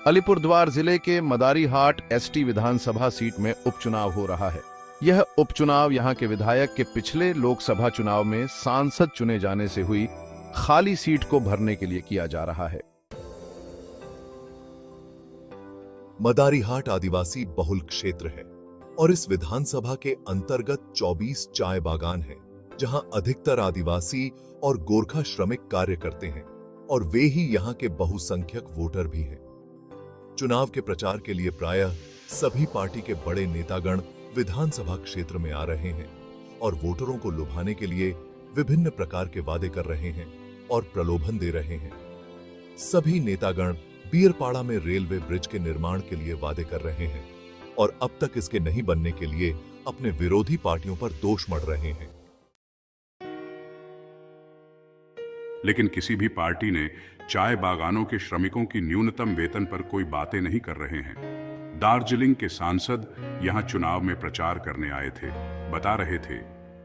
अलीपुरद्वार जिले के मदारीहाट एसटी विधानसभा सीट में उपचुनाव हो रहा है। यह उपचुनाव यहां के विधायक के पिछले लोकसभा चुनाव में सांसद चुने जाने से हुई खाली सीट को भरने के लिए किया जा रहा है। मदारीहाट आदिवासी बहुल क्षेत्र है और इस विधानसभा के अंतर्गत 24 चाय बागान हैं, जहां अधिकतर आदिवासी और गोरखा श्रमिक कार्य करते हैं और वे ही यहां के बहुसंख्यक वोटर भी हैं। चुनाव के प्रचार के लिए प्रायः सभी पार्टी के बड़े नेतागण विधानसभा क्षेत्र में आ रहे हैं और वोटरों को लुभाने के लिए विभिन्न प्रकार के वादे कर रहे हैं और प्रलोभन दे रहे हैं। सभी नेतागण बीरपाड़ा में रेलवे ब्रिज के निर्माण के लिए वादे कर रहे हैं और अब तक इसके नहीं बनने के लिए अपने विरोधी पार्टियों पर दोष मढ़ रहे हैं। लेकिन किसी भी पार्टी ने चाय बागानों के श्रमिकों की न्यूनतम वेतन पर कोई बातें नहीं कर रहे हैं। दार्जिलिंग के सांसद यहां चुनाव में प्रचार करने आए थे, बता रहे थे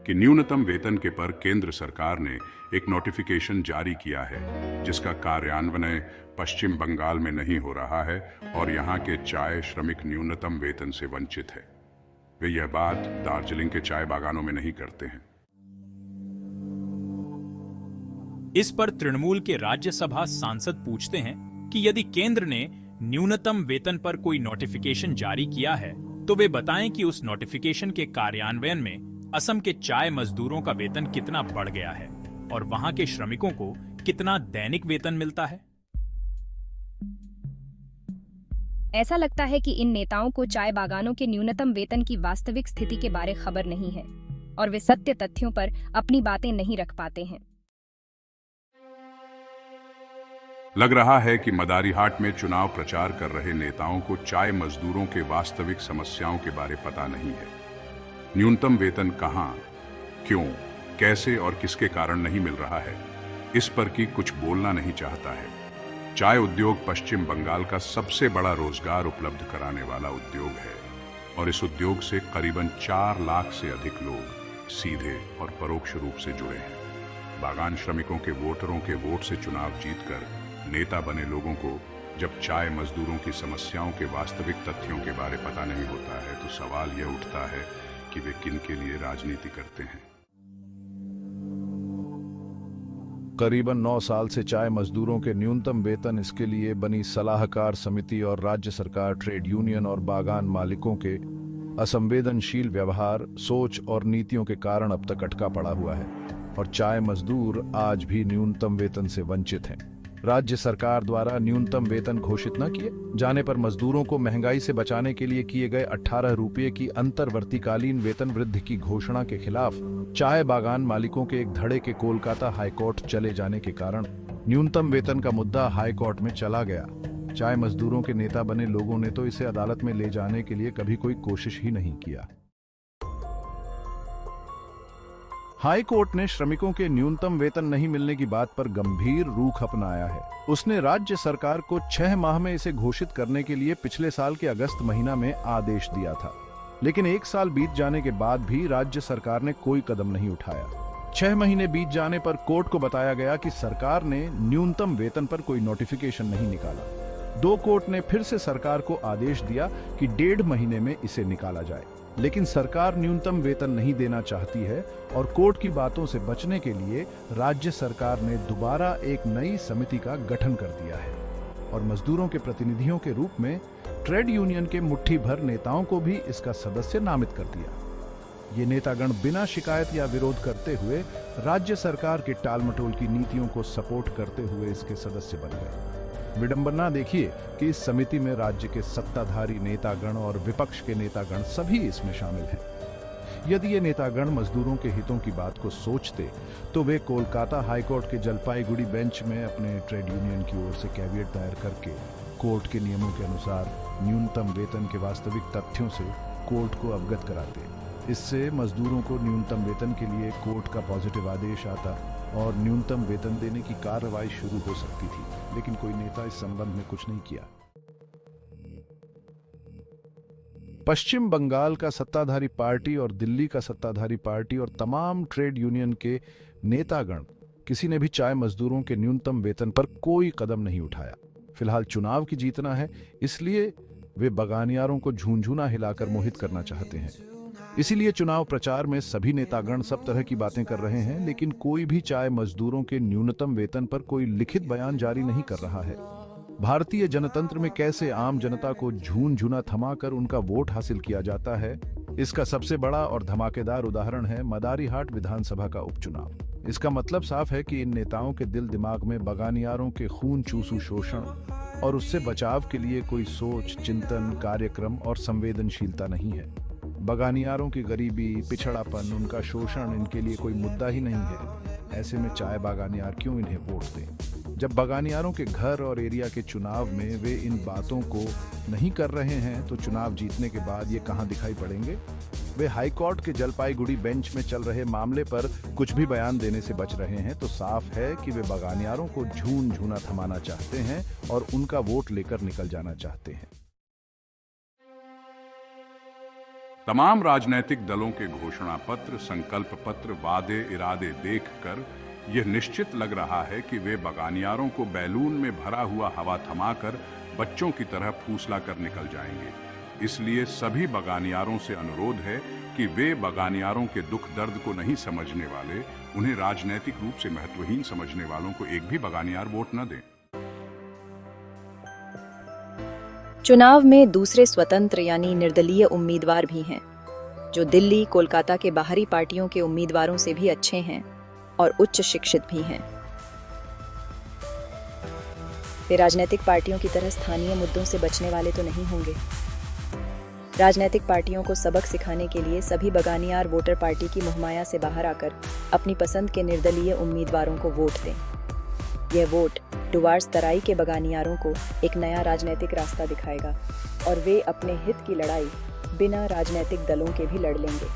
कि न्यूनतम वेतन के पर केंद्र सरकार ने एक नोटिफिकेशन जारी किया है, जिसका कार्यान्वयन पश्चिम बंगाल में नहीं हो रहा है और यहां के चाय श्रमिक न्यूनतम वेतन से वंचित है। वे यह बात दार्जिलिंग के चाय बागानों में नहीं करते हैं। इस पर तृणमूल के राज्यसभा सांसद पूछते हैं कि यदि केंद्र ने न्यूनतम वेतन पर कोई नोटिफिकेशन जारी किया है तो वे बताएं कि उस नोटिफिकेशन के कार्यान्वयन में असम के चाय मजदूरों का वेतन कितना बढ़ गया है और वहां के श्रमिकों को कितना दैनिक वेतन मिलता है। ऐसा लगता है कि इन नेताओं को चाय बागानों के न्यूनतम वेतन की वास्तविक स्थिति के बारे खबर नहीं है और वे सत्य तथ्यों पर अपनी बातें नहीं रख पाते हैं। लग रहा है कि मदारीहाट में चुनाव प्रचार कर रहे नेताओं को चाय मजदूरों के वास्तविक समस्याओं के बारे पता नहीं है। न्यूनतम वेतन कहां, क्यों, कैसे और किसके कारण नहीं मिल रहा है, इस पर की कुछ बोलना नहीं चाहता है। चाय उद्योग पश्चिम बंगाल का सबसे बड़ा रोजगार उपलब्ध कराने वाला उद्योग है और इस उद्योग से करीबन 4 लाख से अधिक लोग सीधे और परोक्ष रूप से जुड़े हैं। बागान श्रमिकों के वोटरों के वोट से चुनाव जीतकर नेता बने लोगों को जब चाय मजदूरों की समस्याओं के वास्तविक तथ्यों के बारे पता नहीं होता है तो सवाल यह उठता है कि वे किन के लिए राजनीति करते हैं। करीबन 9 साल से चाय मजदूरों के न्यूनतम वेतन, इसके लिए बनी सलाहकार समिति और राज्य सरकार, ट्रेड यूनियन और बागान मालिकों के असंवेदनशील व्यवहार, सोच और नीतियों के कारण अब तक अटका पड़ा हुआ है और चाय मजदूर आज भी न्यूनतम वेतन से वंचित हैं। राज्य सरकार द्वारा न्यूनतम वेतन घोषित न किए जाने पर मजदूरों को महंगाई से बचाने के लिए किए गए 18 रुपये की अंतर्वर्तीकालीन वेतन वृद्धि की घोषणा के खिलाफ चाय बागान मालिकों के एक धड़े के कोलकाता हाईकोर्ट चले जाने के कारण न्यूनतम वेतन का मुद्दा हाईकोर्ट में चला गया। चाय मजदूरों के नेता बने लोगों ने तो इसे अदालत में ले जाने के लिए कभी कोई कोशिश ही नहीं किया। हाई कोर्ट ने श्रमिकों के न्यूनतम वेतन नहीं मिलने की बात पर गंभीर रुख अपनाया है। उसने राज्य सरकार को 6 माह में इसे घोषित करने के लिए पिछले साल के अगस्त महीना में आदेश दिया था, लेकिन 1 साल बीत जाने के बाद भी राज्य सरकार ने कोई कदम नहीं उठाया। 6 महीने बीत जाने पर कोर्ट को बताया गया कि सरकार ने न्यूनतम वेतन पर कोई नोटिफिकेशन नहीं निकाला। 2 कोर्ट ने फिर से सरकार को आदेश दिया कि 1.5 महीने में इसे निकाला जाए, लेकिन सरकार न्यूनतम वेतन नहीं देना चाहती है और कोर्ट की बातों से बचने के लिए राज्य सरकार ने दोबारा एक नई समिति का गठन कर दिया है और मजदूरों के प्रतिनिधियों के रूप में ट्रेड यूनियन के मुट्ठी भर नेताओं को भी इसका सदस्य नामित कर दिया। ये नेतागण बिना शिकायत या विरोध करते हुए राज्य सरकार के टालमटोल की नीतियों को सपोर्ट करते हुए इसके सदस्य बन गए। विडंबना देखिए कि इस समिति में राज्य के सत्ताधारी नेतागण और विपक्ष के नेतागण सभी इसमें शामिल हैं। यदि ये नेतागण मजदूरों के हितों की बात को सोचते तो वे कोलकाता हाईकोर्ट के जलपाईगुड़ी बेंच में अपने ट्रेड यूनियन की ओर से कैविएट दायर करके कोर्ट के नियमों के अनुसार न्यूनतम वेतन के वास्तविक तथ्यों से कोर्ट को अवगत कराते। इससे मजदूरों को न्यूनतम वेतन के लिए कोर्ट का पॉजिटिव आदेश आता और न्यूनतम वेतन देने की कार्रवाई शुरू हो सकती थी, लेकिन कोई नेता इस संबंध में कुछ नहीं किया। पश्चिम बंगाल का सत्ताधारी पार्टी और दिल्ली का सत्ताधारी पार्टी और तमाम ट्रेड यूनियन के नेतागण किसी ने भी चाय मजदूरों के न्यूनतम वेतन पर कोई कदम नहीं उठाया। फिलहाल चुनाव की जीतना है, इसलिए वे बगानियारों को झूंझुना हिलाकर मोहित करना चाहते हैं। इसीलिए चुनाव प्रचार में सभी नेतागण सब तरह की बातें कर रहे हैं, लेकिन कोई भी चाय मजदूरों के न्यूनतम वेतन पर कोई लिखित बयान जारी नहीं कर रहा है। भारतीय जनतंत्र में कैसे आम जनता को झूंझुना थमाकर उनका वोट हासिल किया जाता है, इसका सबसे बड़ा और धमाकेदार उदाहरण है मदारीहाट विधानसभा का उपचुनाव। इसका मतलब साफ है कि इन नेताओं के दिल दिमाग में बगानियारों के खून चूसू शोषण और उससे बचाव के लिए कोई सोच, चिंतन, कार्यक्रम और संवेदनशीलता नहीं है। बगानियारों की गरीबी, पिछड़ापन, उनका शोषण इनके लिए कोई मुद्दा ही नहीं है। ऐसे में चाय बागानियार क्यों इन्हें वोट दें? जब बगानियारों के घर और एरिया के चुनाव में वे इन बातों को नहीं कर रहे हैं, तो चुनाव जीतने के बाद ये कहां दिखाई पड़ेंगे? वे हाईकोर्ट के जलपाईगुड़ी बेंच में चल रहे मामले पर कुछ भी बयान देने से बच रहे हैं, तो साफ है कि वे बगानियारों को झूंझुना थमाना चाहते हैं और उनका वोट लेकर निकल जाना चाहते हैं। तमाम राजनीतिक दलों के घोषणा पत्र, संकल्प पत्र, वादे इरादे देखकर यह निश्चित लग रहा है कि वे बगानियारों को बैलून में भरा हुआ हवा थमाकर बच्चों की तरह फूसला कर निकल जाएंगे। इसलिए सभी बगानियारों से अनुरोध है कि वे बगानियारों के दुख दर्द को नहीं समझने वाले, उन्हें राजनीतिक रूप से महत्वहीन समझने वालों को एक भी बगानियार वोट न दें। चुनाव में दूसरे स्वतंत्र यानी निर्दलीय उम्मीदवार भी हैं, जो दिल्ली, कोलकाता के बाहरी पार्टियों के उम्मीदवारों से भी अच्छे हैं और उच्च शिक्षित भी हैं। वे राजनीतिक पार्टियों की तरह स्थानीय मुद्दों से बचने वाले तो नहीं होंगे। राजनीतिक पार्टियों को सबक सिखाने के लिए सभी बगानियार वोटर पार्टी की मुहमाया से बाहर आकर अपनी पसंद के निर्दलीय उम्मीदवारों को वोट दें। यह वोट डुवार्स तराई के बगानियारों को एक नया राजनीतिक रास्ता दिखाएगा और वे अपने हित की लड़ाई बिना राजनीतिक दलों के भी लड़ लेंगे।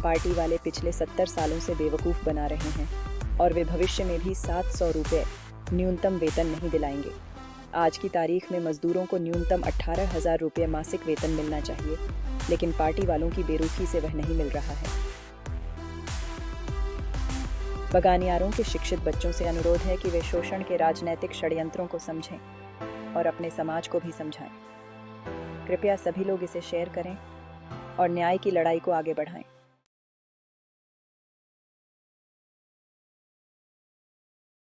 पार्टी वाले पिछले 70 सालों से बेवकूफ़ बना रहे हैं और वे भविष्य में भी 700 रुपये न्यूनतम वेतन नहीं दिलाएंगे। आज की तारीख में मजदूरों को न्यूनतम 18,000 रुपये मासिक वेतन मिलना चाहिए, लेकिन पार्टी वालों की बेरुखी से वह नहीं मिल रहा है। बगानियारों के शिक्षित बच्चों से अनुरोध है कि वे शोषण के राजनीतिक षड्यंत्रों को समझें और अपने समाज को भी समझाएं। कृपया सभी लोग इसे शेयर करें और न्याय की लड़ाई को आगे बढ़ाएं।